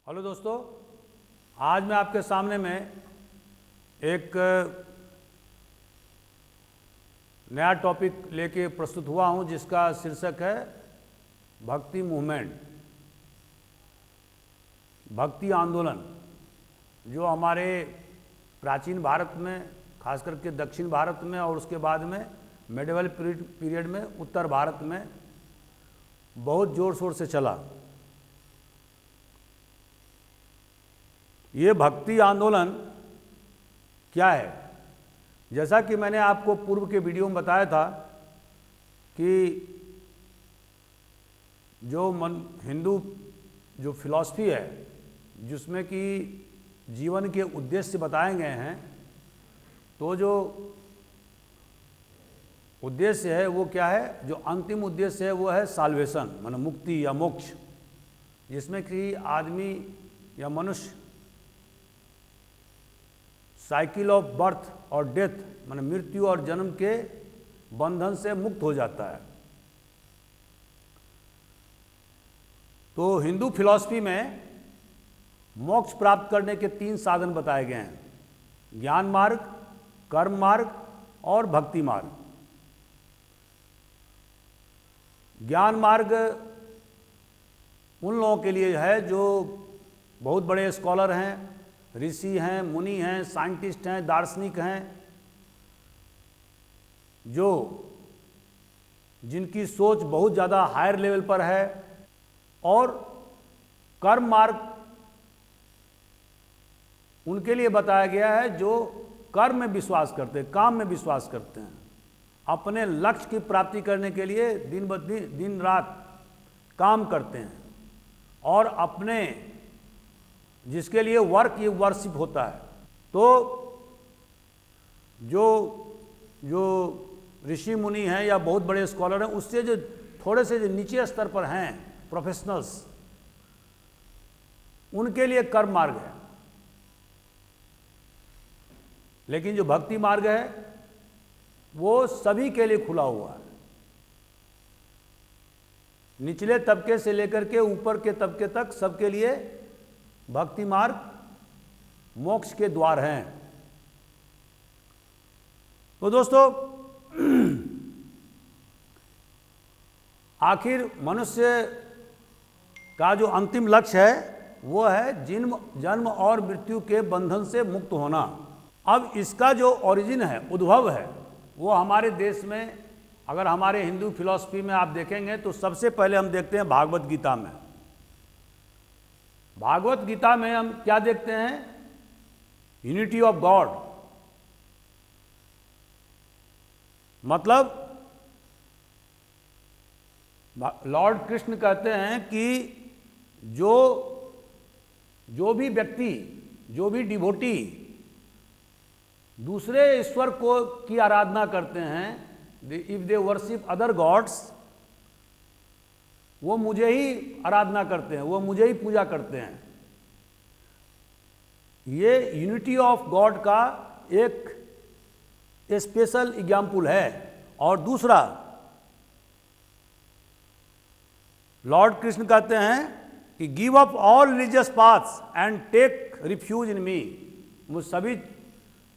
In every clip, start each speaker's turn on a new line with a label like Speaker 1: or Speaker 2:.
Speaker 1: Hello दोस्तों, आज मैं आपके सामने में एक नया टॉपिक लेके प्रस्तुत हुआ हूं जिसका शीर्षक है भक्ति मूवमेंट, भक्ति आंदोलन। जो हमारे प्राचीन भारत में, खास करके दक्षिण भारत में और उसके बाद में मेडिवल पीरियड में उत्तर भारत में बहुत ज़ोर शोर से चला। ये भक्ति आंदोलन क्या है? जैसा कि मैंने आपको पूर्व के वीडियो में बताया था कि जो हिंदू जो फिलॉसफी है, जिसमें कि जीवन के उद्देश्य बताए गए हैं, तो जो उद्देश्य है वो क्या है? जो अंतिम उद्देश्य है वो है साल्वेशन, माने मुक्ति या मोक्ष, जिसमें कि आदमी या मनुष्य साइकिल ऑफ बर्थ और डेथ, माने मृत्यु और जन्म के बंधन से मुक्त हो जाता है। तो हिंदू फिलॉसफी में मोक्ष प्राप्त करने के 3 साधन बताए गए हैं: ज्ञान मार्ग, कर्म मार्ग और भक्ति मार्ग। ज्ञान मार्ग उन लोगों के लिए है जो बहुत बड़े स्कॉलर हैं, ऋषि हैं, मुनि हैं, साइंटिस्ट हैं, दार्शनिक हैं, जो जिनकी सोच बहुत ज़्यादा हायर लेवल पर है। और कर्म मार्ग उनके लिए बताया गया है जो कर्म में विश्वास करते हैं, काम में विश्वास करते हैं, अपने लक्ष्य की प्राप्ति करने के लिए दिन रात काम करते हैं और अपने जिसके लिए वर्क ये वर्शिप होता है। तो जो ऋषि मुनि हैं या बहुत बड़े स्कॉलर हैं, उससे जो थोड़े से जो नीचे स्तर पर हैं प्रोफेशनल्स, उनके लिए कर्म मार्ग है। लेकिन जो भक्ति मार्ग है वो सभी के लिए खुला हुआ है। निचले तबके से लेकर के ऊपर के तबके तक सबके लिए भक्ति मार्ग मोक्ष के द्वार हैं। तो दोस्तों, आखिर मनुष्य का जो अंतिम लक्ष्य है वो है जन्म और मृत्यु के बंधन से मुक्त होना। अब इसका जो ओरिजिन है, उद्भव है, वो हमारे देश में, अगर हमारे हिंदू फिलॉसफी में आप देखेंगे तो सबसे पहले हम देखते हैं भागवत गीता में। भागवत गीता में हम क्या देखते हैं? Unity of God. मतलब लॉर्ड कृष्ण कहते हैं कि जो भी व्यक्ति, जो भी डिवोटी दूसरे ईश्वर की आराधना करते हैं, if they worship other gods, वो मुझे ही आराधना करते हैं, वो मुझे ही पूजा करते हैं। ये यूनिटी ऑफ गॉड का एक स्पेशल एग्जाम्पल है। और दूसरा, लॉर्ड कृष्ण कहते हैं कि give up all religious paths and take refuge in me. मुझ सभी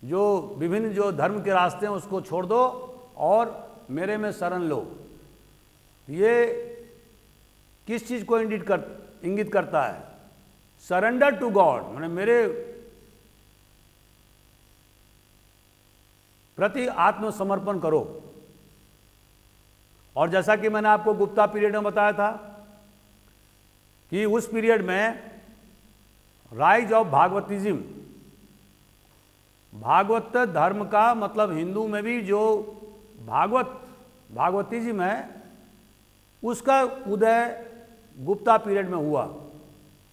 Speaker 1: जो विभिन्न जो धर्म के रास्ते हैं उसको छोड़ दो और मेरे में शरण लो। ये किस चीज को इंगित करता है? सरेंडर टू गॉड, माने मेरे प्रति आत्मसमर्पण करो। और जैसा कि मैंने आपको गुप्ता पीरियड में बताया था कि उस पीरियड में राइज ऑफ भागवतिज्म, भागवत धर्म का मतलब हिंदू में भी जो भागवतिज्म है उसका उदय गुप्ता पीरियड में हुआ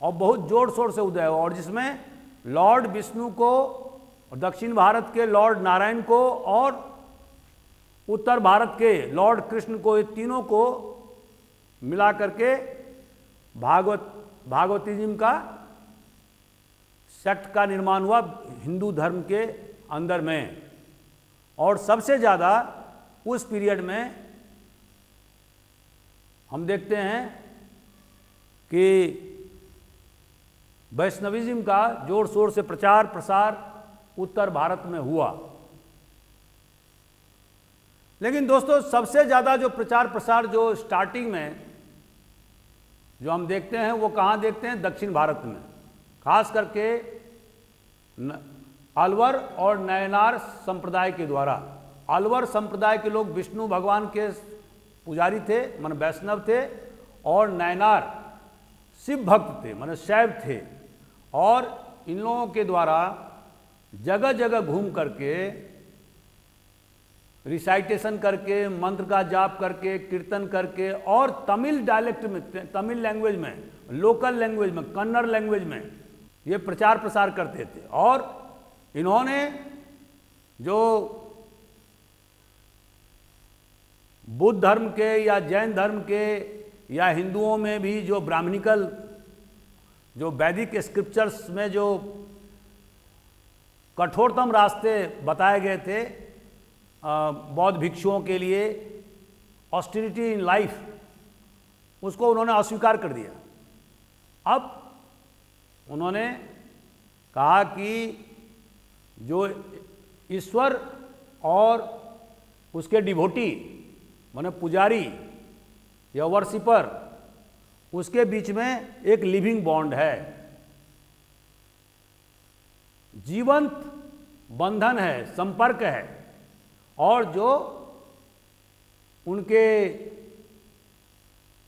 Speaker 1: और बहुत जोर शोर से उदय हुआ। और जिसमें लॉर्ड विष्णु को, दक्षिण भारत के लॉर्ड नारायण को और उत्तर भारत के लॉर्ड कृष्ण को, ये तीनों को मिला करके भागवतिज्म का सेक्ट का निर्माण हुआ हिंदू धर्म के अंदर में। और सबसे ज़्यादा उस पीरियड में हम देखते हैं कि वैष्णविज्म का जोर शोर से प्रचार प्रसार उत्तर भारत में हुआ। लेकिन दोस्तों सबसे ज़्यादा जो प्रचार प्रसार जो स्टार्टिंग में जो हम देखते हैं वो कहाँ देखते हैं? दक्षिण भारत में, खास करके अलवर और नयनार संप्रदाय के द्वारा। अलवर संप्रदाय के लोग विष्णु भगवान के पुजारी थे, मन वैष्णव थे, और नयनार शिव भक्त थे, मन शैव थे। और इन लोगों के द्वारा जगह जगह घूम करके, रिसाइटेशन करके, मंत्र का जाप करके, कीर्तन करके, और तमिल डायलेक्ट में, तमिल लैंग्वेज में, लोकल लैंग्वेज में, कन्नड़ लैंग्वेज में ये प्रचार प्रसार करते थे। और इन्होंने जो बुद्ध धर्म के या जैन धर्म के या हिंदुओं में भी जो ब्राह्मणिकल जो वैदिक स्क्रिप्चर्स में जो कठोरतम रास्ते बताए गए थे बौद्ध भिक्षुओं के लिए, ऑस्टेरिटी इन लाइफ, उसको उन्होंने अस्वीकार कर दिया। अब उन्होंने कहा कि जो ईश्वर और उसके डिवोटी माने पुजारी या वर्शिपर, उसके बीच में एक लिविंग बॉन्ड है, जीवंत बंधन है, संपर्क है। और जो उनके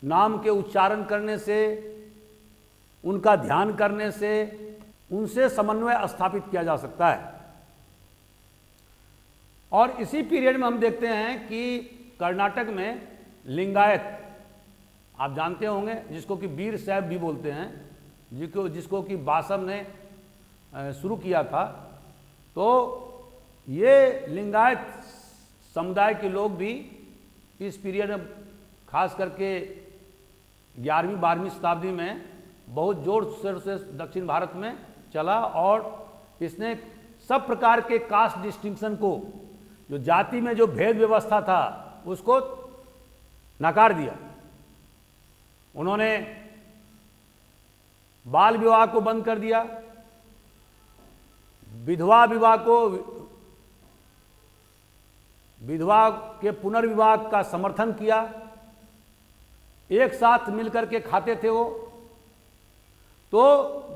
Speaker 1: नाम के उच्चारण करने से, उनका ध्यान करने से, उनसे समन्वय स्थापित किया जा सकता है। और इसी पीरियड में हम देखते हैं कि कर्नाटक में लिंगायत, आप जानते होंगे, जिसको कि वीर शैव भी बोलते हैं, जिसको कि बासव ने शुरू किया था। तो ये लिंगायत समुदाय के लोग भी इस पीरियड में, खास करके 11वीं 12वीं शताब्दी में बहुत जोर शोर से दक्षिण भारत में चला। और इसने सब प्रकार के कास्ट डिस्टिंक्शन को, जो जाति में जो भेद व्यवस्था था, उसको नकार दिया। उन्होंने बाल विवाह को बंद कर दिया, विधवा विवाह को, विधवा के पुनर्विवाह का समर्थन किया। एक साथ मिलकर के खाते थे वो। तो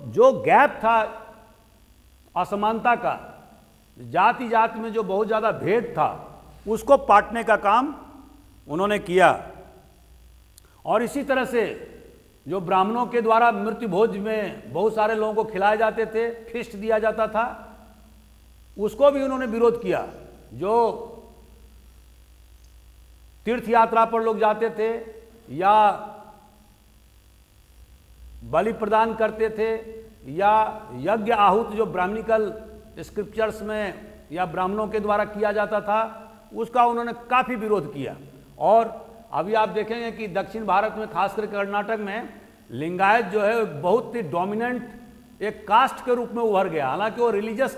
Speaker 1: जो गैप था असमानता का, जाति जाति में जो बहुत ज़्यादा भेद था, उसको पाटने का काम उन्होंने किया। और इसी तरह से जो ब्राह्मणों के द्वारा मृत्यु भोज में बहुत सारे लोगों को खिलाए जाते थे, फिस्ट दिया जाता था, उसको भी उन्होंने विरोध किया। जो तीर्थ यात्रा पर लोग जाते थे या बलि प्रदान करते थे या यज्ञ आहुत जो ब्राह्मणिकल स्क्रिप्चर्स में या ब्राह्मणों के द्वारा किया जाता था, उसका उन्होंने काफ़ी विरोध किया। और अभी आप देखेंगे कि दक्षिण भारत में, खासकर कर्नाटक में, लिंगायत जो है बहुत ही डोमिनेंट एक कास्ट के रूप में उभर गया। हालांकि वो रिलीजियस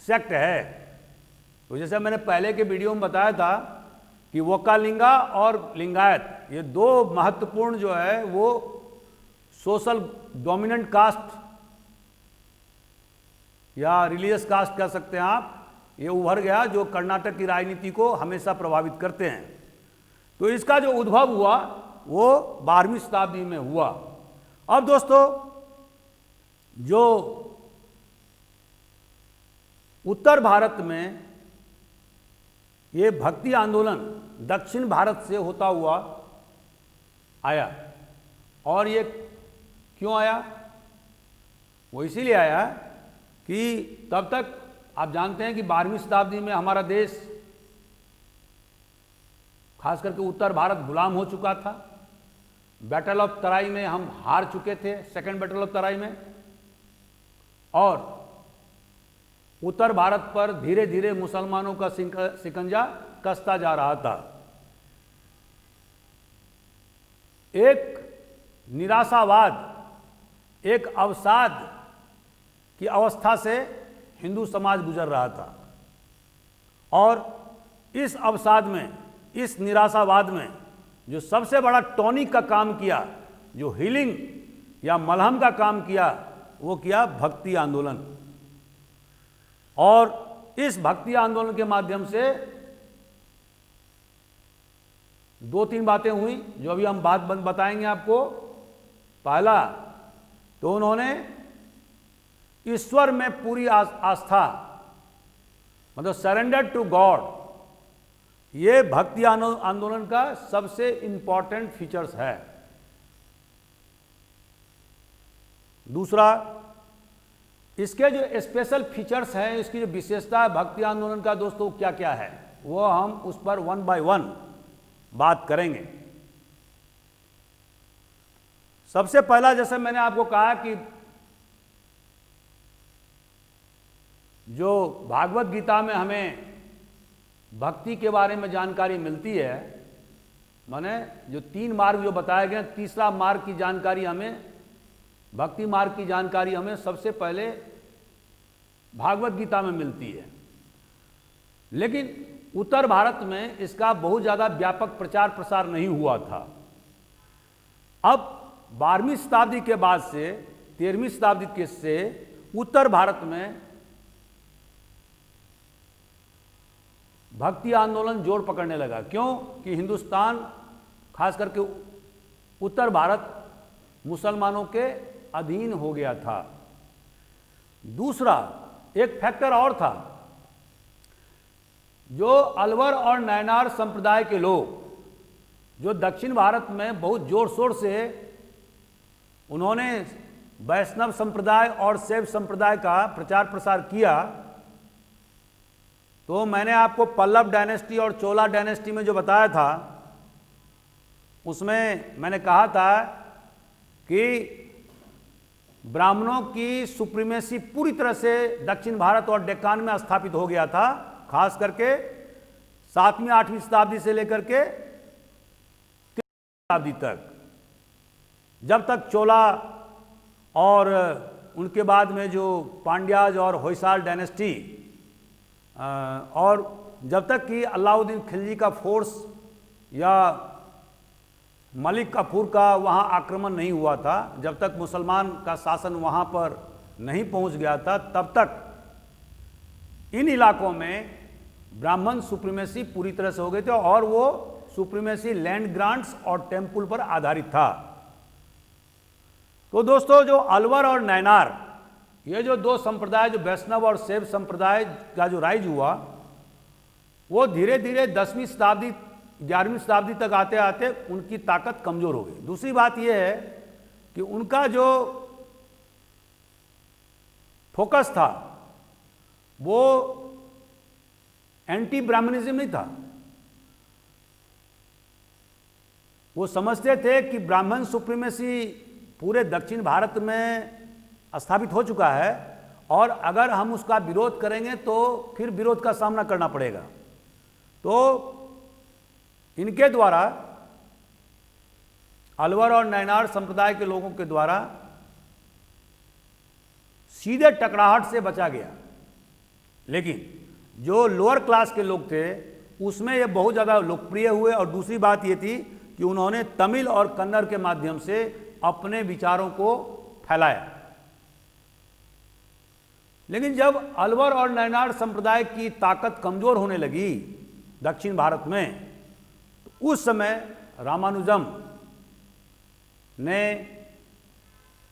Speaker 1: सेक्ट है। तो जैसे मैंने पहले के वीडियो में बताया था कि वोक्कालिंगा और लिंगायत, ये दो महत्वपूर्ण जो है वो सोशल डोमिनेंट कास्ट या रिलीजियस कास्ट कह सकते हैं आप, ये उभर गया, जो कर्नाटक की राजनीति को हमेशा प्रभावित करते हैं। तो इसका जो उद्भव हुआ वो 12वीं शताब्दी में हुआ। अब दोस्तों, जो उत्तर भारत में ये भक्ति आंदोलन दक्षिण भारत से होता हुआ आया, और ये क्यों आया? वो इसीलिए आया कि तब तक आप जानते हैं कि 12वीं शताब्दी में हमारा देश, खास करके उत्तर भारत, गुलाम हो चुका था। बैटल ऑफ तराई में हम हार चुके थे, सेकेंड बैटल ऑफ तराई में। और उत्तर भारत पर धीरे धीरे मुसलमानों का शिकंजा कसता जा रहा था। एक निराशावाद, एक अवसाद की अवस्था से हिंदू समाज गुजर रहा था। और इस अवसाद में, इस निराशावाद में जो सबसे बड़ा टॉनिक का काम किया, जो हीलिंग या मलहम का काम किया, वो किया भक्ति आंदोलन। और इस भक्ति आंदोलन के माध्यम से दो तीन बातें हुई जो अभी हम बात बताएंगे आपको। पहला तो उन्होंने ईश्वर में पूरी आस्था, मतलब सरेंडर टू गॉड, ये भक्ति आंदोलन का सबसे इंपॉर्टेंट फीचर्स है। दूसरा, इसके जो स्पेशल फीचर्स हैं, इसकी जो विशेषता है भक्ति आंदोलन का दोस्तों क्या क्या है, वो हम उस पर वन बाय वन बात करेंगे। सबसे पहला, जैसे मैंने आपको कहा कि जो भागवत गीता में हमें भक्ति के बारे में जानकारी मिलती है, माने जो तीन मार्ग जो बताए गए, तीसरा मार्ग की जानकारी हमें, भक्ति मार्ग की जानकारी हमें सबसे पहले भागवत गीता में मिलती है। लेकिन उत्तर भारत में इसका बहुत ज़्यादा व्यापक प्रचार प्रसार नहीं हुआ था। अब 12वीं शताब्दी के बाद से 13वीं शताब्दी के से उत्तर भारत में भक्ति आंदोलन जोर पकड़ने लगा। क्यों? कि हिंदुस्तान, खास करके उत्तर भारत, मुसलमानों के अधीन हो गया था। दूसरा एक फैक्टर और था, जो अलवर और नैनार संप्रदाय के लोग जो दक्षिण भारत में बहुत जोर शोर से उन्होंने वैष्णव संप्रदाय और शैव संप्रदाय का प्रचार प्रसार किया। तो मैंने आपको पल्लव डायनेस्टी और चोला डायनेस्टी में जो बताया था, उसमें मैंने कहा था कि ब्राह्मणों की सुप्रीमेसी पूरी तरह से दक्षिण भारत और डेक्कान में स्थापित हो गया था, खास करके 7वीं 8वीं शताब्दी से लेकर के 3वीं शताब्दी तक, जब तक चोला और उनके बाद में जो पांड्याज और होयसाल डायनेस्टी, और जब तक कि अलाउद्दीन खिलजी का फोर्स या मलिक काफूर का वहाँ आक्रमण नहीं हुआ था, जब तक मुसलमान का शासन वहाँ पर नहीं पहुँच गया था, तब तक इन इलाकों में ब्राह्मण सुप्रीमेसी पूरी तरह से हो गए थे। और वो सुप्रीमेसी लैंड ग्रांट्स और टेम्पल पर आधारित था। तो दोस्तों, जो अलवर और नैनार, ये जो दो संप्रदाय, जो वैष्णव और शैव संप्रदाय का जो राइज हुआ, वो धीरे धीरे 10वीं शताब्दी 11वीं शताब्दी तक आते आते उनकी ताकत कमजोर हो गई। दूसरी बात यह है कि उनका जो फोकस था वो एंटी ब्राह्मणिज्म नहीं था। वो समझते थे कि ब्राह्मण सुप्रीमेसी पूरे दक्षिण भारत में स्थापित हो चुका है, और अगर हम उसका विरोध करेंगे तो फिर विरोध का सामना करना पड़ेगा। तो इनके द्वारा, अलवर और नैनार संप्रदाय के लोगों के द्वारा सीधे टकराहट से बचा गया। लेकिन जो लोअर क्लास के लोग थे उसमें ये बहुत ज़्यादा लोकप्रिय हुए। और दूसरी बात ये थी कि उन्होंने तमिल और कन्नड़ के माध्यम से अपने विचारों को फैलाया। लेकिन जब अलवर और नैनार संप्रदाय की ताकत कमजोर होने लगी दक्षिण भारत में, तो उस समय रामानुजम ने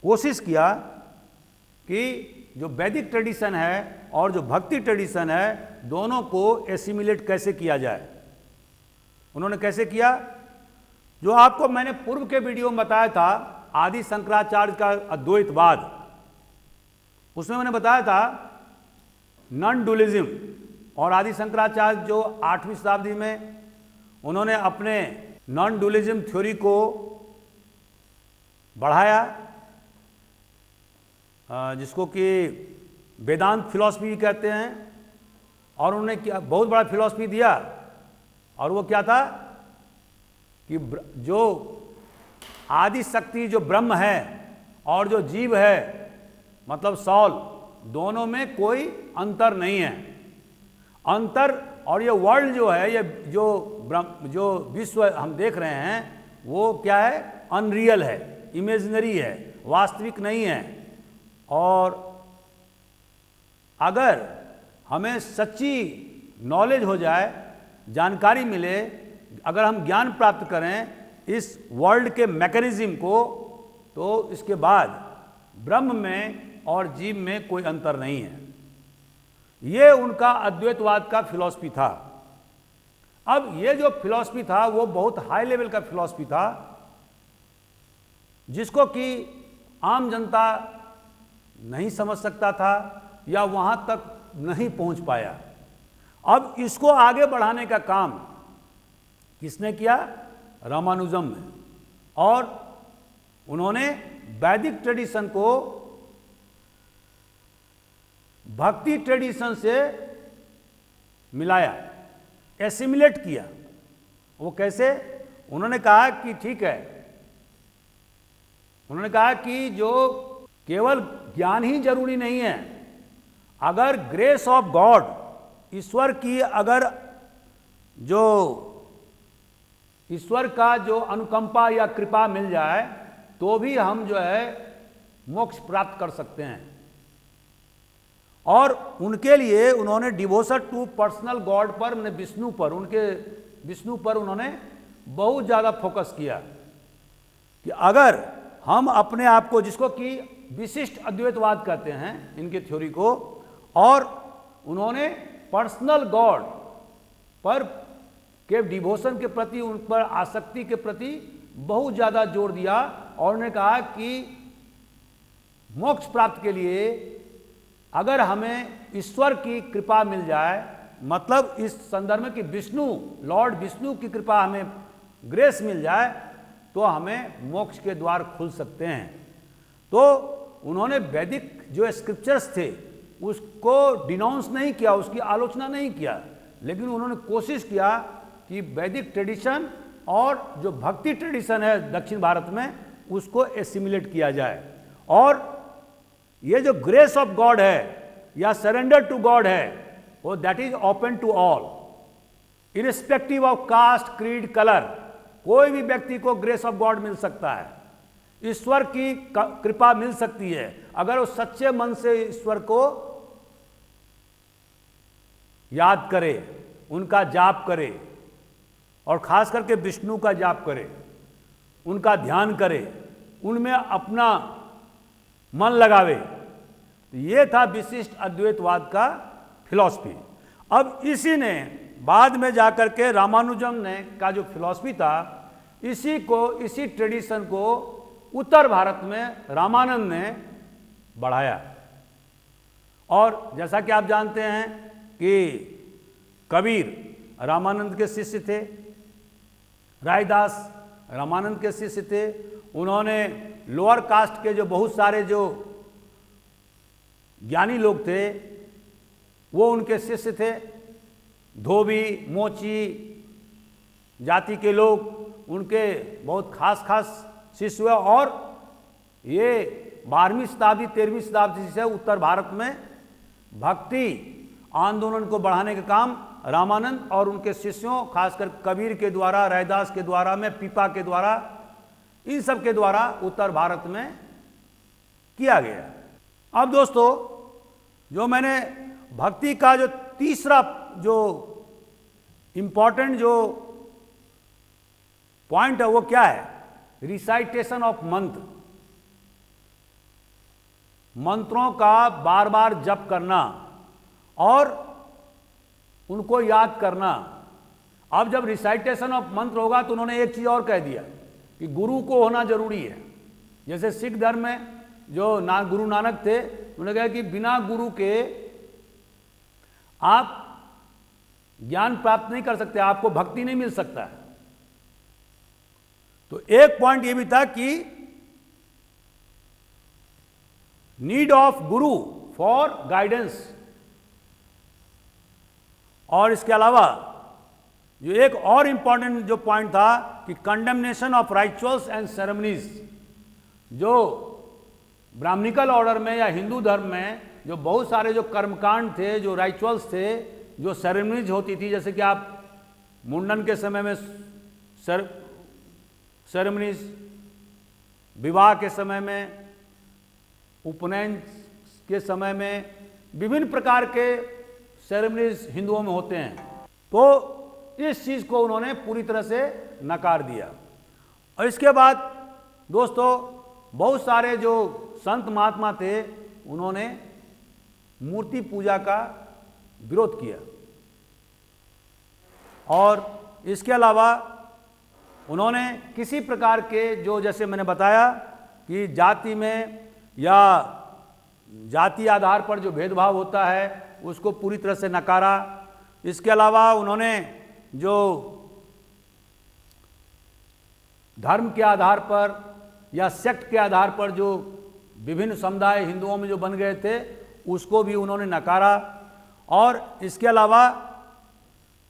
Speaker 1: कोशिश किया कि जो वैदिक ट्रेडिशन है और जो भक्ति ट्रेडिशन है, दोनों को एसिमिलेट कैसे किया जाए। उन्होंने कैसे किया? जो आपको मैंने पूर्व के वीडियो में बताया था, आदि शंकराचार्य का अद्वैतवाद, उसमें मैंने बताया था नॉन डुअलिज्म। और आदि शंकराचार्य जो 8वीं शताब्दी में उन्होंने अपने नॉन डुअलिज्म थ्योरी को बढ़ाया, जिसको कि वेदांत फिलॉसफी कहते हैं। और उन्होंने क्या बहुत बड़ा फिलॉसफी दिया, और वो क्या था कि जो आदि शक्ति जो ब्रह्म है और जो जीव है, मतलब सॉल, दोनों में कोई अंतर नहीं है। अंतर, और ये वर्ल्ड जो है, ये जो विश्व हम देख रहे हैं, वो क्या है? अनरियल है, इमेजिनरी है, वास्तविक नहीं है। और अगर हमें सच्ची नॉलेज हो जाए, जानकारी मिले, अगर हम ज्ञान प्राप्त करें इस वर्ल्ड के मैकेनिज्म को, तो इसके बाद ब्रह्म में और जीव में कोई अंतर नहीं है। ये उनका अद्वैतवाद का फिलॉसफी था। अब ये जो फिलॉसफी था वो बहुत हाई लेवल का फिलॉसफी था, जिसको कि आम जनता नहीं समझ सकता था या वहां तक नहीं पहुंच पाया। अब इसको आगे बढ़ाने का काम किसने किया? रामानुजम ने। और उन्होंने वैदिक ट्रेडिशन को भक्ति ट्रेडिशन से मिलाया, एसिमिलेट किया। वो कैसे? उन्होंने कहा कि ठीक है, उन्होंने कहा कि जो केवल ज्ञान ही जरूरी नहीं है, अगर ग्रेस ऑफ गॉड, ईश्वर की अगर जो ईश्वर का जो अनुकंपा या कृपा मिल जाए तो भी हम जो है मोक्ष प्राप्त कर सकते हैं। और उनके लिए उन्होंने डिवोशन टू पर्सनल गॉड पर, विष्णु पर, उनके विष्णु पर उन्होंने बहुत ज़्यादा फोकस किया कि अगर हम अपने आप को, जिसको कि विशिष्ट अद्वैतवाद कहते हैं इनके थ्योरी को, और उन्होंने पर्सनल गॉड पर के डिवोशन के प्रति, उन पर आसक्ति के प्रति बहुत ज़्यादा जोर दिया। और उन्होंने कहा कि मोक्ष प्राप्त के लिए अगर हमें ईश्वर की कृपा मिल जाए, मतलब इस संदर्भ में कि विष्णु, लॉर्ड विष्णु की कृपा हमें ग्रेस मिल जाए, तो हमें मोक्ष के द्वार खुल सकते हैं। तो उन्होंने वैदिक जो स्क्रिप्चर्स थे उसको डिनाउंस नहीं किया, उसकी आलोचना नहीं किया, लेकिन उन्होंने कोशिश किया कि वैदिक ट्रेडिशन और जो भक्ति ट्रेडिशन है दक्षिण भारत में, उसको एसिमिलेट किया जाए। और ये जो ग्रेस ऑफ गॉड है या सरेंडर टू गॉड है, वो that is open to all, irrespective of caste, creed, colour. कोई भी व्यक्ति को ग्रेस ऑफ गॉड मिल सकता है, ईश्वर की कृपा मिल सकती है, अगर वो सच्चे मन से ईश्वर को याद करे, उनका जाप करे, और खास करके विष्णु का जाप करे, उनका ध्यान करे, उनमें अपना मन लगावे। ये था विशिष्ट अद्वैतवाद का फिलॉसफी। अब इसी ने बाद में जाकर के रामानुजम ने का जो फिलॉसफी था, इसी ट्रेडिशन को उत्तर भारत में रामानंद ने बढ़ाया। और जैसा कि आप जानते हैं कि कबीर रामानंद के शिष्य थे, रायदास रामानंद के शिष्य थे। उन्होंने लोअर कास्ट के जो बहुत सारे जो ज्ञानी लोग थे वो उनके शिष्य थे। धोबी, मोची जाति के लोग उनके बहुत खास खास शिष्य हुए। और ये 12वीं शताब्दी 13वीं शताब्दी से उत्तर भारत में भक्ति आंदोलन को बढ़ाने का काम रामानंद और उनके शिष्यों, खासकर कबीर के द्वारा, रैदास के द्वारा, में पीपा के द्वारा, इन सब के द्वारा उत्तर भारत में किया गया। अब दोस्तों, जो मैंने भक्ति का जो तीसरा जो इंपॉर्टेंट जो पॉइंट है वो क्या है? रिसाइटेशन ऑफ मंत्र, मंत्रों का बार बार जप करना और उनको याद करना। अब जब रिसाइटेशन ऑफ मंत्र होगा तो उन्होंने एक चीज और कह दिया कि गुरु को होना जरूरी है। जैसे सिख धर्म में जो गुरु नानक थे, उन्होंने कहा कि बिना गुरु के आप ज्ञान प्राप्त नहीं कर सकते, आपको भक्ति नहीं मिल सकता है। तो एक पॉइंट ये भी था कि need of Guru for guidance. और इसके अलावा जो एक और इंपॉर्टेंट जो पॉइंट था कि condemnation of rituals and ceremonies. जो ब्राह्मणिकल ऑर्डर में या हिंदू धर्म में जो बहुत सारे जो कर्मकांड थे, जो राइचुअल्स थे, जो सेरेमनीज होती थी, जैसे कि आप मुंडन के समय में सेरेमनीज, विवाह के समय में उपनयन के समय में विभिन्न प्रकार के सेरेमनीज हिंदुओं में होते हैं। तो इस चीज़ को उन्होंने पूरी तरह से नकार दिया। और इसके बाद दोस्तों बहुत सारे जो संत महात्मा थे उन्होंने मूर्ति पूजा का विरोध किया। और इसके अलावा उन्होंने किसी प्रकार के जो, जैसे मैंने बताया कि जाति में या जाति आधार पर जो भेदभाव होता है उसको पूरी तरह से नकारा। इसके अलावा उन्होंने जो धर्म के आधार पर या सेक्ट के आधार पर जो विभिन्न समुदाय हिंदुओं में जो बन गए थे उसको भी उन्होंने नकारा। और इसके अलावा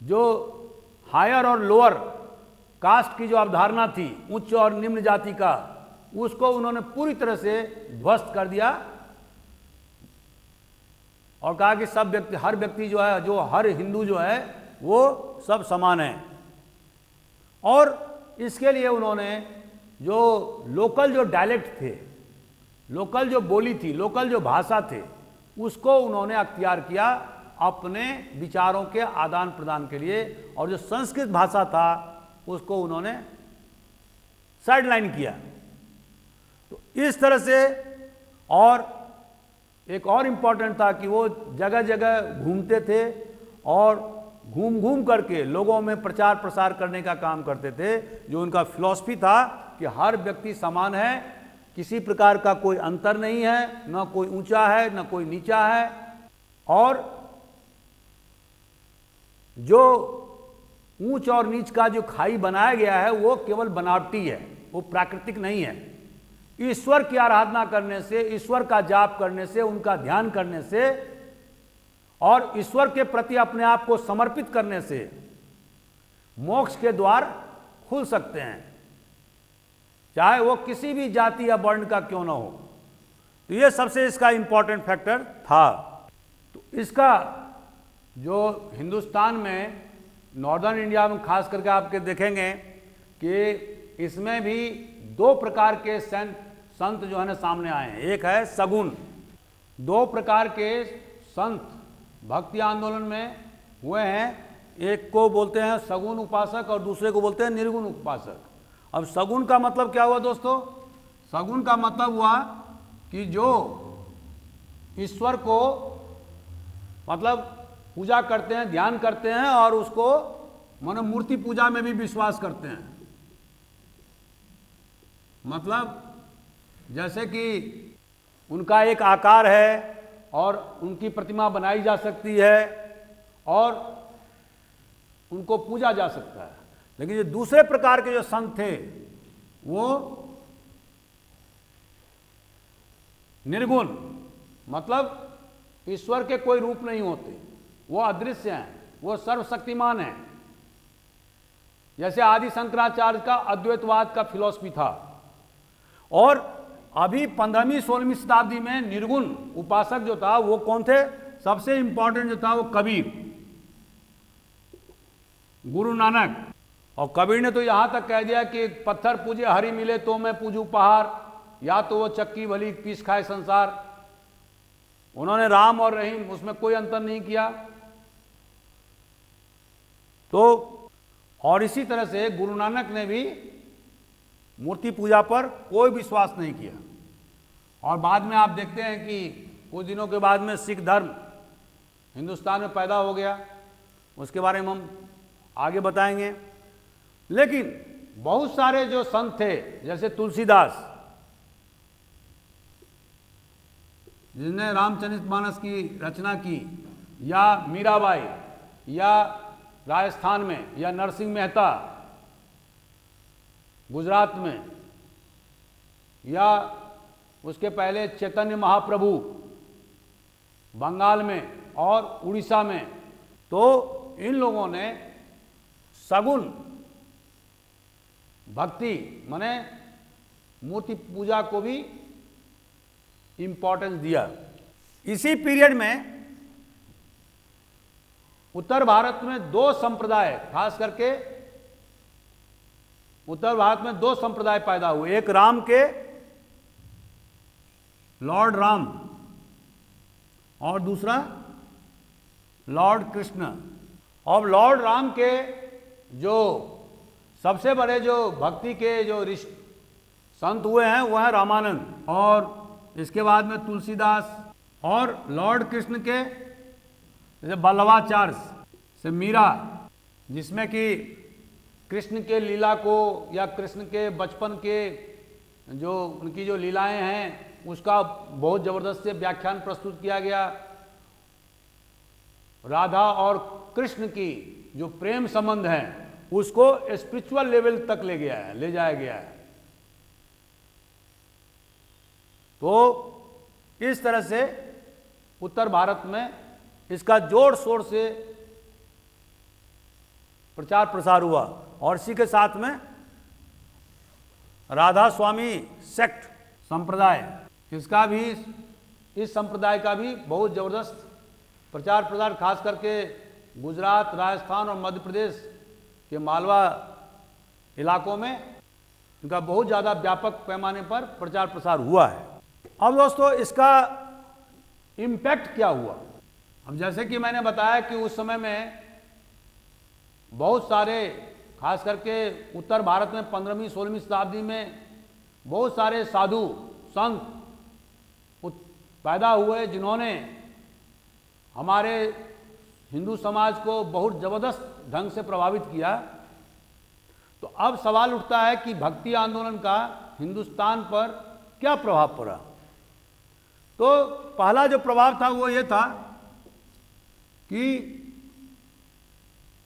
Speaker 1: जो हायर और लोअर कास्ट की जो अवधारणा थी, उच्च और निम्न जाति का, उसको उन्होंने पूरी तरह से ध्वस्त कर दिया और कहा कि सब व्यक्ति, हर व्यक्ति जो है, जो हर हिंदू जो है वो सब समान है। और इसके लिए उन्होंने जो लोकल जो डायलेक्ट थे, लोकल जो बोली थी, लोकल जो भाषा थे, उसको उन्होंने अख्तियार किया अपने विचारों के आदान प्रदान के लिए। और जो संस्कृत भाषा था उसको उन्होंने साइडलाइन किया। तो इस तरह से, और एक और इम्पॉर्टेंट था कि वो जगह जगह घूमते थे और घूम घूम करके लोगों में प्रचार प्रसार करने का काम करते थे। जो उनका फिलॉसफी था कि हर व्यक्ति समान है, किसी प्रकार का कोई अंतर नहीं है, न कोई ऊंचा है न कोई नीचा है। और जो ऊंच और नीच का जो खाई बनाया गया है वो केवल बनावटी है, वो प्राकृतिक नहीं है। ईश्वर की आराधना करने से, ईश्वर का जाप करने से, उनका ध्यान करने से और ईश्वर के प्रति अपने आप को समर्पित करने से मोक्ष के द्वार खुल सकते हैं, चाहे वो किसी भी जाति या वर्ण का क्यों ना हो। तो ये सबसे इसका इंपॉर्टेंट फैक्टर था। तो इसका जो हिंदुस्तान में, नॉर्दर्न इंडिया में खास करके आपके देखेंगे कि इसमें भी दो प्रकार के संत जो है ना सामने आए हैं। एक है सगुन। दो प्रकार के संत भक्ति आंदोलन में हुए हैं। एक को बोलते हैं सगुन उपासक और दूसरे को बोलते हैं निर्गुण उपासक। अब सगुन का मतलब क्या हुआ दोस्तों? सगुन का मतलब हुआ कि जो ईश्वर को मतलब पूजा करते हैं, ध्यान करते हैं और उसको मानो मूर्ति पूजा में भी विश्वास करते हैं। मतलब जैसे कि उनका एक आकार है और उनकी प्रतिमा बनाई जा सकती है और उनको पूजा जा सकता है। लेकिन जो दूसरे प्रकार के जो संत थे वो निर्गुण, मतलब ईश्वर के कोई रूप नहीं होते, वो अदृश्य हैं, वो सर्वशक्तिमान हैं। जैसे आदि शंकराचार्य का अद्वैतवाद का फिलॉसफी था। और अभी 15वीं 16वीं शताब्दी में निर्गुण उपासक जो था वो कौन थे? सबसे इंपॉर्टेंट जो था वो कबीर, गुरु नानक। और कबीर ने तो यहां तक कह दिया कि पत्थर पूजे हरि मिले तो मैं पूजू पहाड़, या तो वो चक्की भली पीस खाए संसार। उन्होंने राम और रहीम उसमें कोई अंतर नहीं किया। तो और इसी तरह से गुरु नानक ने भी मूर्ति पूजा पर कोई विश्वास नहीं किया। और बाद में आप देखते हैं कि कुछ दिनों के बाद में सिख धर्म हिंदुस्तान में पैदा हो गया, उसके बारे में हम आगे बताएंगे। लेकिन बहुत सारे जो संत थे, जैसे तुलसीदास जिसने रामचरितमानस की रचना की, या मीराबाई, या राजस्थान में, या नरसिंह मेहता गुजरात में, या उसके पहले चैतन्य महाप्रभु बंगाल में और उड़ीसा में। तो इन लोगों ने सगुण भक्ति माने मूर्ति पूजा को भी इंपॉर्टेंस दिया। इसी पीरियड में उत्तर भारत में दो संप्रदाय, खास करके उत्तर भारत में दो संप्रदाय पैदा हुए। एक राम के लॉर्ड राम और दूसरा लॉर्ड कृष्ण। और लॉर्ड राम के जो सबसे बड़े जो भक्ति के जो संत हुए हैं वो हैं रामानंद, और इसके बाद में तुलसीदास, और लॉर्ड कृष्ण के जैसे बल्लवाचार्य से मीरा, जिसमें कि कृष्ण के लीला को या कृष्ण के बचपन के जो उनकी जो लीलाएं हैं उसका बहुत ज़बरदस्त से व्याख्यान प्रस्तुत किया गया। राधा और कृष्ण की जो प्रेम संबंध है उसको स्पिरिचुअल लेवल तक ले जाया गया है। तो इस तरह से उत्तर भारत में इसका जोर शोर से प्रचार प्रसार हुआ। और इसी के साथ में राधा स्वामी सेक्ट संप्रदाय, इसका भी, इस संप्रदाय का भी बहुत ज़बरदस्त प्रचार प्रसार, खास करके गुजरात, राजस्थान और मध्य प्रदेश के मालवा इलाकों में इनका बहुत ज़्यादा व्यापक पैमाने पर प्रचार प्रसार हुआ है। अब दोस्तों इसका इम्पैक्ट क्या हुआ? अब जैसे कि मैंने बताया कि उस समय में बहुत सारे, खास करके उत्तर भारत में 15वीं 16वीं शताब्दी में बहुत सारे साधु संत पैदा हुए जिन्होंने हमारे हिंदू समाज को बहुत ज़बरदस्त ढंग से प्रभावित किया। तो अब सवाल उठता है कि भक्ति आंदोलन का हिंदुस्तान पर क्या प्रभाव पड़ा? तो पहला जो प्रभाव था वो ये था कि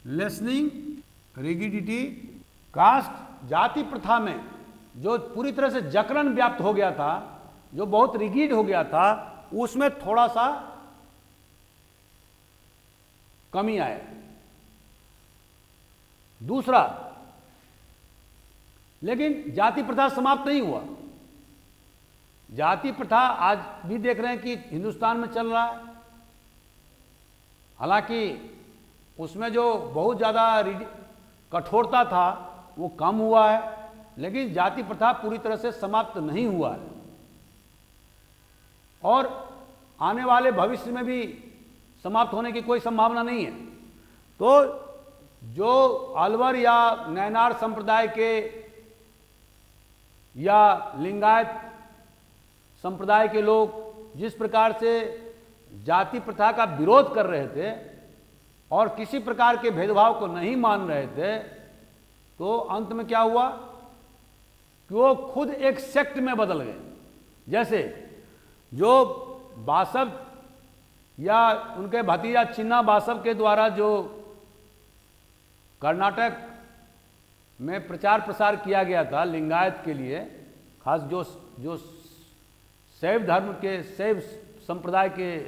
Speaker 1: लेसनिंग रिगिडिटी, कास्ट जाति प्रथा में जो पूरी तरह से जकड़न व्याप्त हो गया था, जो बहुत रिगिड हो गया था, उसमें थोड़ा सा कमी आए। दूसरा, लेकिन जाति प्रथा समाप्त नहीं हुआ। जाति प्रथा आज भी देख रहे हैं कि हिंदुस्तान में चल रहा है। हालांकि उसमें जो बहुत ज़्यादा कठोरता था वो कम हुआ है, लेकिन जाति प्रथा पूरी तरह से समाप्त नहीं हुआ है। और आने वाले भविष्य में भी समाप्त होने की कोई संभावना नहीं है। तो जो अलवर या नैनार संप्रदाय के या लिंगायत संप्रदाय के लोग जिस प्रकार से जाति प्रथा का विरोध कर रहे थे और किसी प्रकार के भेदभाव को नहीं मान रहे थे, तो अंत में क्या हुआ कि वो खुद एक सेक्ट में बदल गए। जैसे जो बासव या उनके भतीजा चिन्ना बासव के द्वारा जो कर्नाटक में प्रचार प्रसार किया गया था लिंगायत के लिए, खास जो शैव धर्म के, शैव संप्रदाय के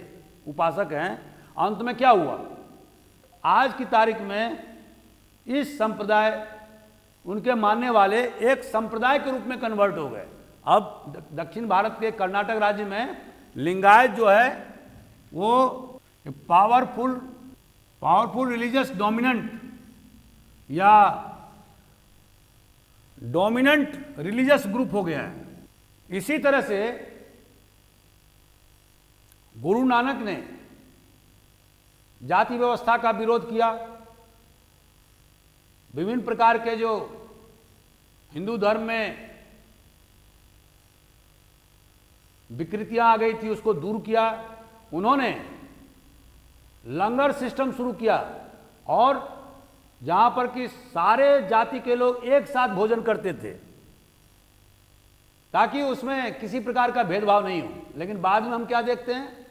Speaker 1: उपासक हैं, अंत में क्या हुआ? आज की तारीख में इस संप्रदाय, उनके मानने वाले एक संप्रदाय के रूप में कन्वर्ट हो गए। अब दक्षिण भारत के कर्नाटक राज्य में लिंगायत जो है वो पावरफुल रिलीजियस डोमिनेंट या डोमिनेंट रिलीजियस ग्रुप हो गया है। इसी तरह से गुरु नानक ने जाति व्यवस्था का विरोध किया। विभिन्न प्रकार के जो हिंदू धर्म में विकृतियां आ गई थी उसको दूर किया। उन्होंने लंगर सिस्टम शुरू किया और जहां पर कि सारे जाति के लोग एक साथ भोजन करते थे ताकि उसमें किसी प्रकार का भेदभाव नहीं हो। लेकिन बाद में हम क्या देखते हैं,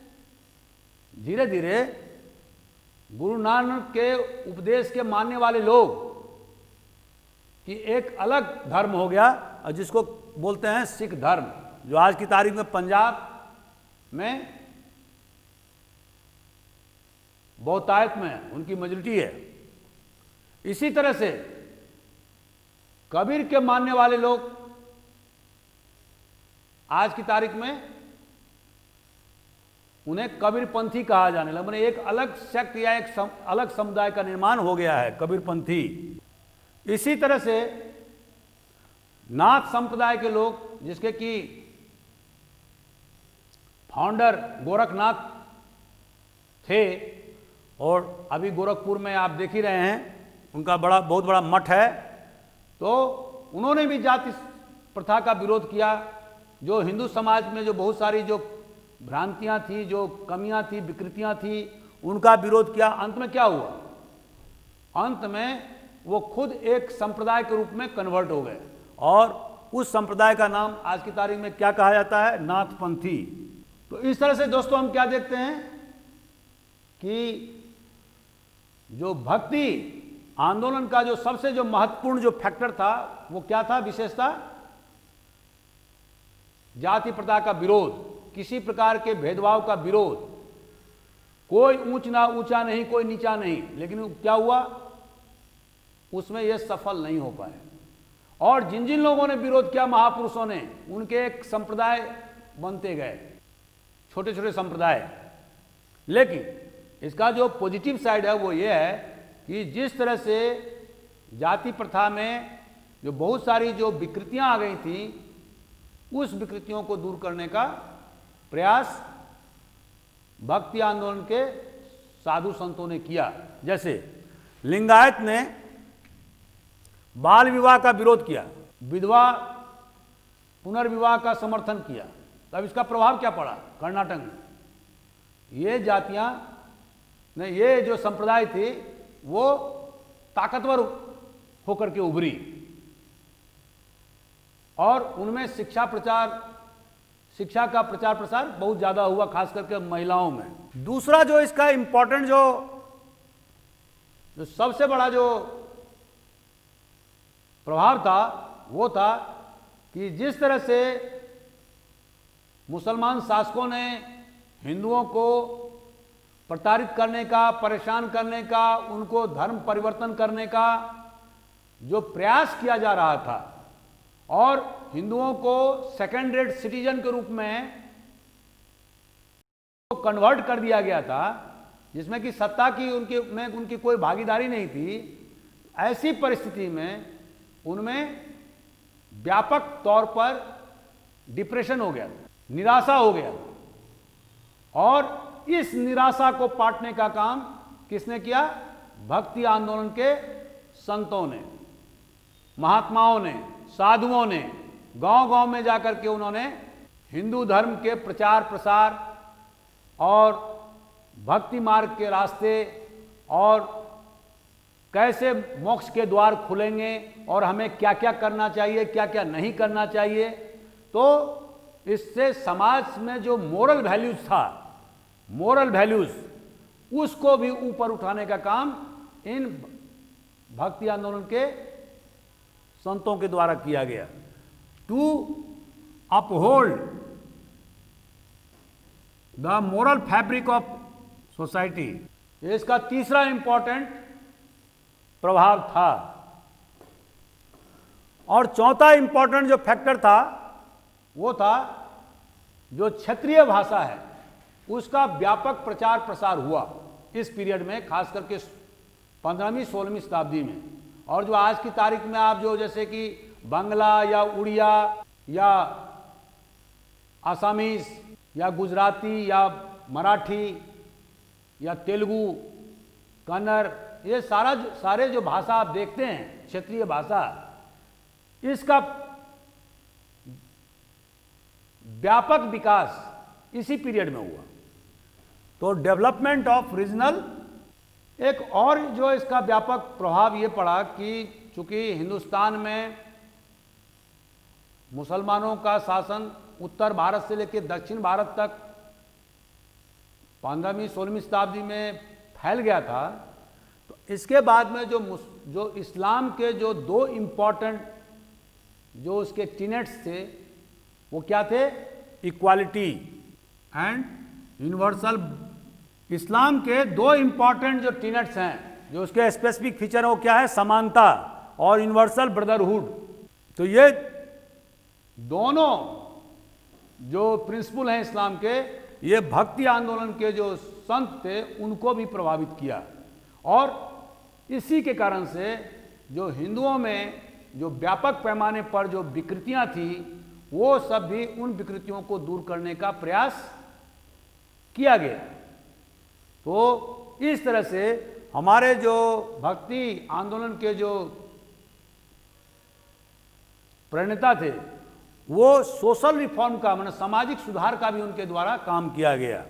Speaker 1: धीरे धीरे गुरु नानक के उपदेश के मानने वाले लोग कि एक अलग धर्म हो गया, और जिसको बोलते हैं सिख धर्म, जो आज की तारीख में पंजाब में बहुतायत में उनकी मेजॉरिटी है। इसी तरह से कबीर के मानने वाले लोग आज की तारीख में उन्हें कबीरपंथी कहा जाने लगा। मैंने एक अलग सेक्ट या एक अलग समुदाय का निर्माण हो गया है, कबीरपंथी। इसी तरह से नाथ संप्रदाय के लोग, जिसके कि फाउंडर गोरखनाथ थे, और अभी गोरखपुर में आप देख ही रहे हैं उनका बहुत बड़ा मठ है। तो उन्होंने भी जाति प्रथा का विरोध किया। जो हिंदू समाज में जो बहुत सारी जो भ्रांतियां थी, जो कमियां थी, विकृतियां थी, उनका विरोध किया। अंत में क्या हुआ? अंत में वो खुद एक संप्रदाय के रूप में कन्वर्ट हो गए, और उस संप्रदाय का नाम आज की तारीख में क्या कहा जाता है? नाथपंथी। तो इस तरह से दोस्तों हम क्या देखते हैं कि जो भक्ति आंदोलन का जो सबसे जो महत्वपूर्ण जो फैक्टर था वो क्या था? विशेषता जाति प्रथा का विरोध, किसी प्रकार के भेदभाव का विरोध, कोई ऊंचा नहीं, कोई नीचा नहीं। लेकिन क्या हुआ? उसमें यह सफल नहीं हो पाए। और जिन जिन लोगों ने विरोध किया, महापुरुषों ने, उनके एक संप्रदाय बनते गए, छोटे छोटे संप्रदाय। लेकिन इसका जो पॉजिटिव साइड है वो ये है कि जिस तरह से जाति प्रथा में जो बहुत सारी जो विकृतियां आ गई थी, उस विकृतियों को दूर करने का प्रयास भक्ति आंदोलन के साधु संतों ने किया। जैसे लिंगायत ने बाल विवाह का विरोध किया, विधवा पुनर्विवाह का समर्थन किया। तब इसका प्रभाव क्या पड़ा? कर्नाटक में ये जातियां ने, ये जो संप्रदाय थी वो ताकतवर होकर के उभरी, और उनमें शिक्षा का प्रचार प्रसार बहुत ज्यादा हुआ, खास करके महिलाओं में। दूसरा जो इसका इंपॉर्टेंट जो सबसे बड़ा जो प्रभाव था वो था कि जिस तरह से मुसलमान शासकों ने हिंदुओं को प्रताड़ित करने का, परेशान करने का, उनको धर्म परिवर्तन करने का जो प्रयास किया जा रहा था, और हिंदुओं को सेकेंड रेट सिटीजन के रूप में कन्वर्ट कर दिया गया था, जिसमें कि सत्ता की उनकी कोई भागीदारी नहीं थी। ऐसी परिस्थिति में उनमें व्यापक तौर पर डिप्रेशन हो गया, निराशा हो गया, और इस निराशा को पाटने का काम किसने किया? भक्ति आंदोलन के संतों ने, महात्माओं ने, साधुओं ने गांव-गांव में जाकर के उन्होंने हिंदू धर्म के प्रचार प्रसार और भक्ति मार्ग के रास्ते, और कैसे मोक्ष के द्वार खुलेंगे, और हमें क्या क्या करना चाहिए, क्या क्या नहीं करना चाहिए। तो इससे समाज में जो मोरल वैल्यूज था, मोरल वैल्यूज, उसको भी ऊपर उठाने का काम इन भक्ति आंदोलन के संतों के द्वारा किया गया। To uphold the moral fabric of society, इसका तीसरा इंपॉर्टेंट प्रभाव था। और चौथा इंपॉर्टेंट जो फैक्टर था वो था जो क्षेत्रीय भाषा है उसका व्यापक प्रचार प्रसार हुआ इस पीरियड में, खास करके 15वीं 16वीं शताब्दी में। और जो आज की तारीख में आप जो जैसे कि बांग्ला या उड़िया या आसामीज या गुजराती या मराठी या तेलुगु, कन्नड़, ये सारे जो भाषा आप देखते हैं, क्षेत्रीय भाषा, इसका व्यापक विकास इसी पीरियड में हुआ। तो डेवलपमेंट ऑफ रीजनल, एक और जो इसका व्यापक प्रभाव ये पड़ा कि चूंकि हिंदुस्तान में मुसलमानों का शासन उत्तर भारत से लेकर दक्षिण भारत तक 15वीं 16वीं शताब्दी में फैल गया था, तो इसके बाद में जो इस्लाम के जो दो इम्पॉर्टेंट जो उसके टीनेट्स थे वो क्या थे? Equality and universal. इस्लाम के दो इम्पॉर्टेंट जो टीनेट्स हैं, जो उसके स्पेसिफिक फीचर है, वो क्या है? समानता और यूनिवर्सल ब्रदरहुड। तो ये दोनों जो प्रिंसिपल हैं इस्लाम के, ये भक्ति आंदोलन के जो संत थे उनको भी प्रभावित किया। और इसी के कारण से जो हिंदुओं में जो व्यापक पैमाने पर जो विकृतियां थी, वो सब भी उन विकृतियों को दूर करने का प्रयास किया गया। तो इस तरह से हमारे जो भक्ति आंदोलन के जो प्रणेता थे वो सोशल रिफॉर्म का मतलब सामाजिक सुधार का भी उनके द्वारा काम किया गया।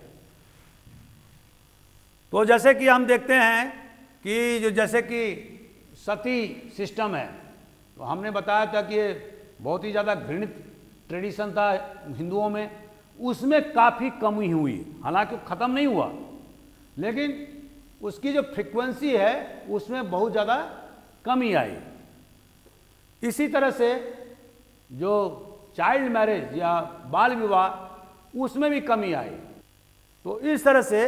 Speaker 1: तो जैसे कि हम देखते हैं कि जैसे कि सती सिस्टम है, तो हमने बताया था कि ये बहुत ही ज़्यादा घृणित ट्रेडिशन था हिंदुओं में, उसमें काफ़ी कमी हुई, हालांकि ख़त्म नहीं हुआ, लेकिन उसकी जो फ्रीक्वेंसी है उसमें बहुत ज़्यादा कमी आई। इसी तरह से जो चाइल्ड मैरिज या बाल विवाह उसमें भी कमी आई। तो इस तरह से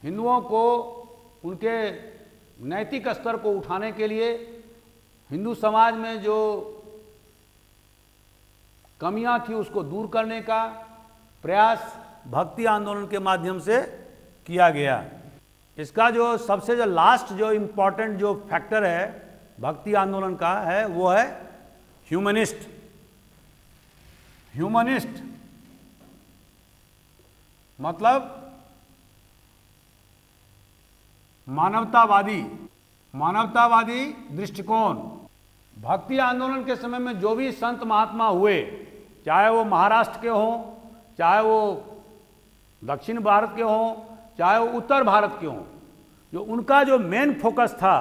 Speaker 1: हिंदुओं को उनके नैतिक स्तर को उठाने के लिए हिंदू समाज में जो कमियां थी उसको दूर करने का प्रयास भक्ति आंदोलन के माध्यम से किया गया। इसका जो सबसे जो लास्ट जो इम्पोर्टेंट जो फैक्टर है भक्ति आंदोलन का है वो है ह्यूमनिस्ट। ह्यूमनिस्ट मतलब मानवतावादी, मानवतावादी दृष्टिकोण। भक्ति आंदोलन के समय में जो भी संत महात्मा हुए, चाहे वो महाराष्ट्र के हों, चाहे वो दक्षिण भारत के हों, चाहे वो उत्तर भारत के हों, जो उनका जो मेन फोकस था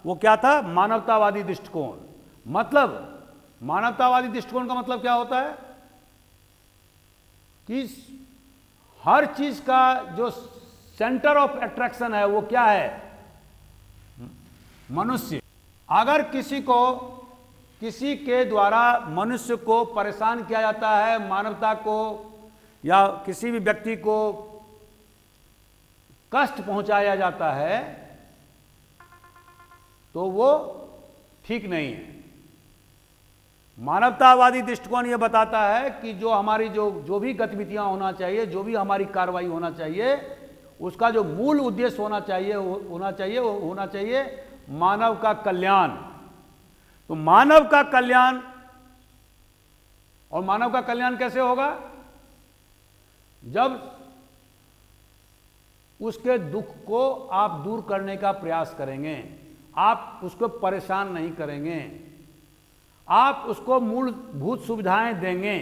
Speaker 1: वो क्या था? मानवतावादी दृष्टिकोण। मतलब मानवतावादी दृष्टिकोण का मतलब क्या होता है कि हर चीज का जो सेंटर ऑफ अट्रैक्शन है वो क्या है? मनुष्य। अगर किसी के द्वारा मनुष्य को परेशान किया जाता है, मानवता को या किसी भी व्यक्ति को कष्ट पहुंचाया जाता है, तो वो ठीक नहीं है। मानवतावादी दृष्टिकोण ये बताता है कि जो हमारी जो भी गतिविधियां होना चाहिए, जो भी हमारी कार्रवाई होना चाहिए, उसका जो मूल उद्देश्य होना चाहिए मानव का कल्याण। तो मानव का कल्याण, और मानव का कल्याण कैसे होगा? जब उसके दुख को आप दूर करने का प्रयास करेंगे, आप उसको परेशान नहीं करेंगे, आप उसको मूलभूत सुविधाएं देंगे।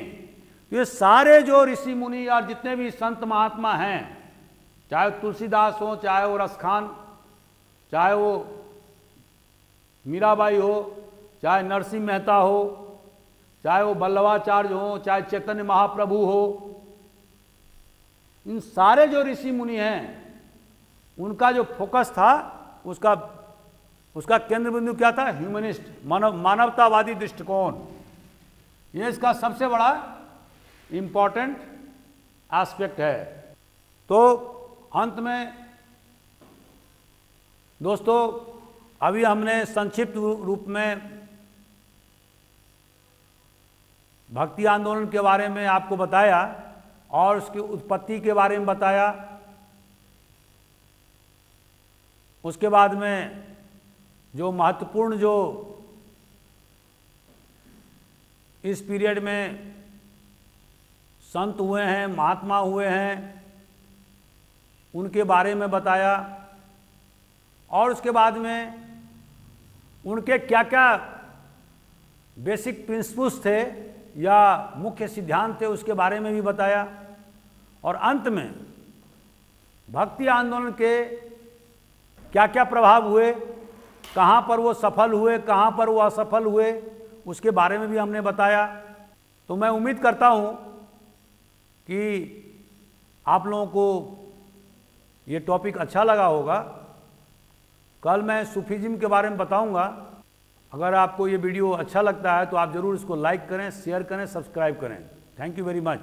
Speaker 1: तो ये सारे जो ऋषि मुनि और जितने भी संत महात्मा हैं, चाहे तुलसीदास हो, चाहे वो रसखान, चाहे वो मीराबाई हो, चाहे नरसिंह मेहता हो, चाहे वो वल्लभाचार्य हो, चाहे चैतन्य महाप्रभु हो, इन सारे जो ऋषि मुनि हैं उनका जो फोकस था उसका केंद्र बिंदु क्या था? ह्यूमनिस्ट, मानवतावादी दृष्टिकोण। ये इसका सबसे बड़ा इंपॉर्टेंट एस्पेक्ट है। तो अंत में दोस्तों, अभी हमने संक्षिप्त रूप में भक्ति आंदोलन के बारे में आपको बताया और उसकी उत्पत्ति के बारे में बताया। उसके बाद में जो महत्वपूर्ण जो इस पीरियड में संत हुए हैं, महात्मा हुए हैं, उनके बारे में बताया। और उसके बाद में उनके क्या क्या बेसिक प्रिंसिपल्स थे या मुख्य सिद्धांत थे उसके बारे में भी बताया। और अंत में भक्ति आंदोलन के क्या क्या प्रभाव हुए, कहाँ पर वो सफल हुए, कहाँ पर वो असफल हुए, उसके बारे में भी हमने बताया। तो मैं उम्मीद करता हूँ कि आप लोगों को ये टॉपिक अच्छा लगा होगा। कल मैं सूफीज़्म के बारे में बताऊंगा। अगर आपको ये वीडियो अच्छा लगता है तो आप ज़रूर इसको लाइक करें, शेयर करें, सब्सक्राइब करें। Thank you very much.